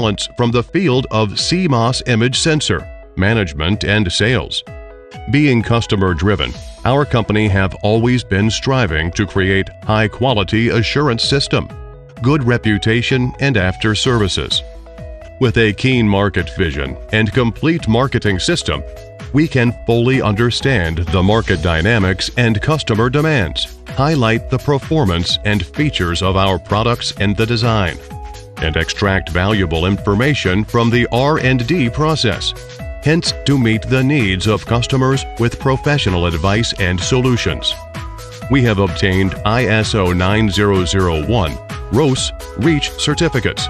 talents from the field of CMOS image sensor, management, and sales. Being customer-driven, our company have always been striving to create high-quality assurance system, good reputation, and after services. With a keen market vision and complete marketing system, we can fully understand the market dynamics and customer demands, highlight the performance and features of our products and the design, and extract valuable information from the R&D process, hence to meet the needs of customers with professional advice and solutions. We have obtained ISO 9001 ROS REACH certificates